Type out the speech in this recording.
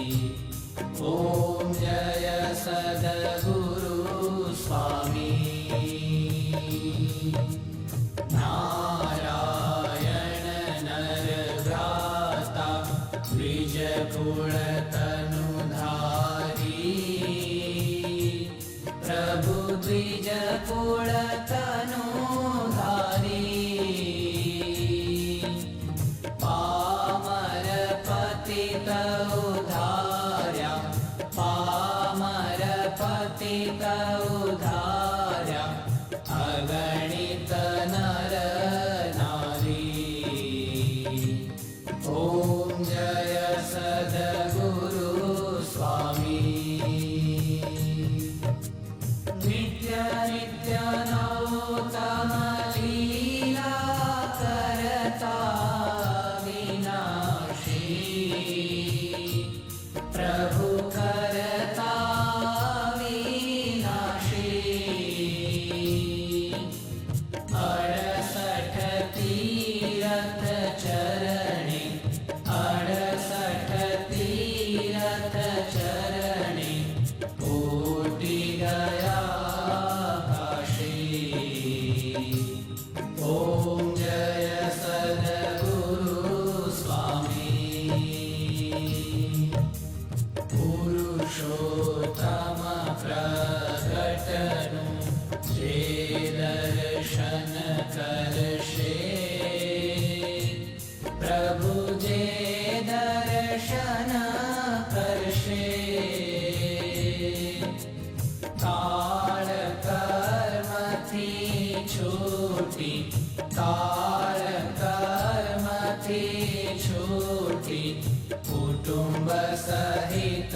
ॐ जय सद्गुरु स्वामी। नारायण नरव्राता द्विजकुल तनुधारी, प्रभु द्विजकुल तनुधारी। पामर पतित उद्धार्या, पामर पतित उद्धार्या, अगणित नर नारी। ॐ जय सद्गुरु स्वामी। नित्य नित्य नौतम लीला करता विनाशी, प्रभु करता विनाशी। 68 तीरथ चरणे, 68 तीरथ चरणे, कोटि गया काशी। ॐ जय सद्गुरु स्वामी। पुरुषोत्तम प्रगटनु जे दर्शन करशे, प्रभु जे दर्शन करशे। काल कर्म थी छूटी, काल कर्म थी छूटी, कुटुंब सहित